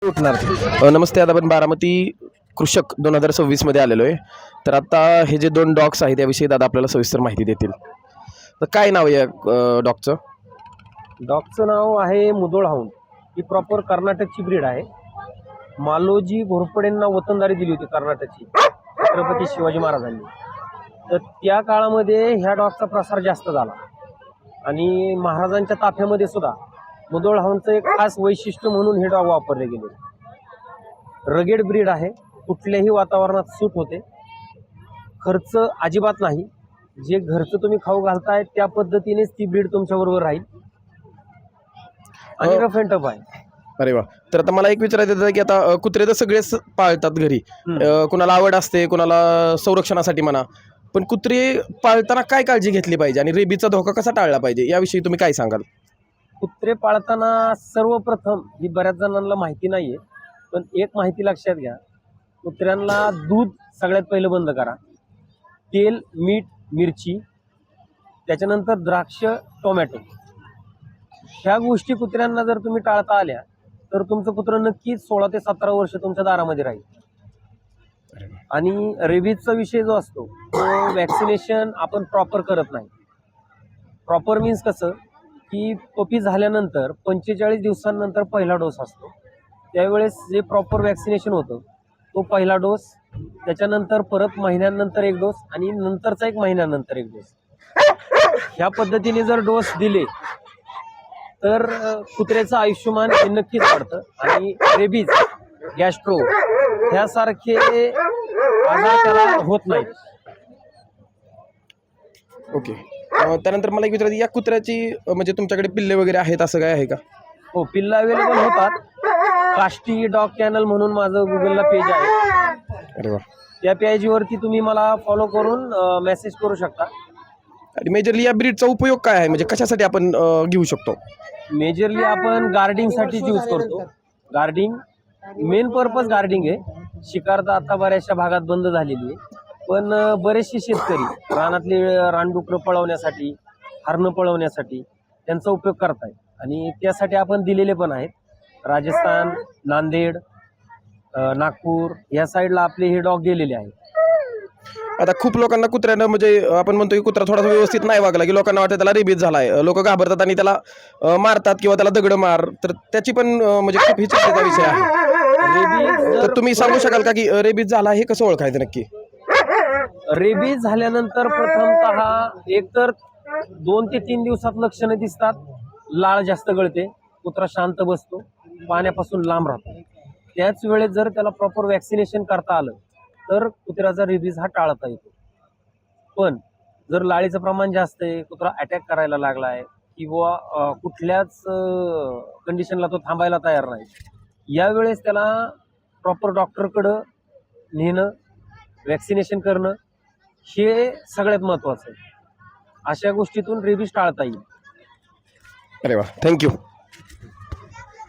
उठणार. नमस्ते, आता आपण बारामती कृषक 2026 मध्ये आलेलो आहे. तर आता हे जे दोन डॉग्स आहेत याविषयी दादा आपल्याला सविस्तर माहिती देतील. तर काय नाव आहे या डॉगचं? डॉगचं नाव आहे मुधोळ हाऊंड. ही प्रॉपर कर्नाटकची ब्रीड आहे. मालोजी घोरपडेंना वतनदारी दिली होती कर्नाटकची छत्रपती शिवाजी महाराजांनी. तर त्या काळामध्ये ह्या डॉगचा प्रसार जास्त झाला आणि महाराजांच्या ताफ्यामध्ये सुद्धा मुधोळ हाऊंडचं एक खास वैशिष्ट्य म्हणून हे डॉग वापरले गेले. रगेड ब्रीड आहे, कुठल्याही वातावरणात सूट होते, खर्च अजिबात नाही. जे घरचं तुम्ही खाऊ घालताय त्या पद्धतीनेच ती ब्रीड तुमच्याबरोबर राहील आणि रफ अँड टफ आहे. अरे वा. तर आता मला एक विचारायचं होतं की आता कुत्रे तर सगळेच पाळतात घरी, कुणाला आवड असते, कुणाला संरक्षणासाठी म्हणा, पण कुत्रे पाळताना काय काळजी घेतली पाहिजे आणि रेबीचा धोका कसा टाळला पाहिजे याविषयी तुम्ही काय सांगाल? कुत्रे पाळताना सर्वप्रथम ही बऱ्याच जणांना माहिती नाहीये, पण एक माहिती लक्षात घ्या. कुत्र्यांना दूध सगळ्यात पहिलं बंद करा. तेल, मीठ, मिरची, त्याच्यानंतर द्राक्ष, टोमॅटो, ह्या गोष्टी कुत्र्यांना जर तुम्ही टाळता आल्या तर तुमचं कुत्र नक्कीच 16 ते 17 वर्ष तुमच्या दारामध्ये राहील. आणि रेबीजचा विषय जो असतो तो वॅक्सिनेशन आपण प्रॉपर करत नाही. प्रॉपर मीन्स कसं की पपी झाल्यानंतर 45 दिवसांनंतर पहिला डोस असतो. त्यावेळेस जे प्रॉपर वॅक्सिनेशन होतं तो पहिला डोस, त्याच्यानंतर परत महिन्यानंतर एक डोस आणि नंतरचा एक महिन्यानंतर एक डोस, ह्या पद्धतीने जर डोस दिले तर कुत्र्याचं आयुष्यमान हे नक्कीच वाढतं आणि रेबीज, गॅस्ट्रो ह्यासारखे आजार त्याला होत नाहीत. ओके. त्यानंतर मला एक विचारायचं, या कुत्र्याची म्हणजे तुमच्याकडे पिल्ले वगैरे आहेत असं काय आहे का? हो, पिल्लं अवेलेबल होतात. काष्टी डॉग कॅनल म्हणून माझं गुगलला पेज आहे. अरे वा. त्या पेजवरती तुम्ही मला फॉलो करून मेसेज करू शकता. आणि मेजरली या ब्रीडचा उपयोग काय आहे, म्हणजे कशासाठी आपण घेऊ शकतो? मेजरली आपण गार्डिंगसाठीच यूज करतो. गार्डिंग, मेन पर्पज गार्डिंग आहे. शिकार तर आता बऱ्याचशा भागात बंद झालेली आहे, पण बरेचसे शेतकरी रानातले रानडुकरं पळवण्यासाठी, हरणं पळवण्यासाठी त्यांचा उपयोग करतायत आणि त्यासाठी आपण दिलेले पण आहेत. राजस्थान, नांदेड, नागपूर या साईडला आपले हे डॉग गेलेले आहेत. आता खूप लोकांना कुत्र्यानं म्हणजे आपण म्हणतो की कुत्रा थोडासा व्यवस्थित नाही वागला की लोकांना वाटतं त्याला रेबीज झालाय, लोक घाबरतात आणि त्याला मारतात किंवा त्याला दगड मार, तर त्याची पण म्हणजे खूप ही चिंतेचा विषय आहे. तर तुम्ही सांगू शकाल का की रेबीज झाला हे कसं ओळखायचं नक्की? रेबीज झाल्यानंतर प्रथमतः एकतर 2 ते 3 दिवसात लक्षणं दिसतात. लाळ जास्त गळते, कुत्रा शांत बसतो, पाण्यापासून लांब राहतो. त्याच वेळेस जर त्याला प्रॉपर वॅक्सिनेशन करता आलं तर कुत्र्याचा रेबीज हा टाळता येतो. पण जर लाळीचं प्रमाण जास्त आहे, कुत्रा अटॅक करायला लागला आहे किंवा कुठल्याच कंडिशनला तो थांबायला तयार नाही, यावेळेस त्याला प्रॉपर डॉक्टरकडं नेणं, वॅक्सिनेशन करणं हे सगळ्यात महत्त्वाचं आहे. अशा गोष्टीतून रेबीज टाळता येईल. अरे वा, थँक्यू.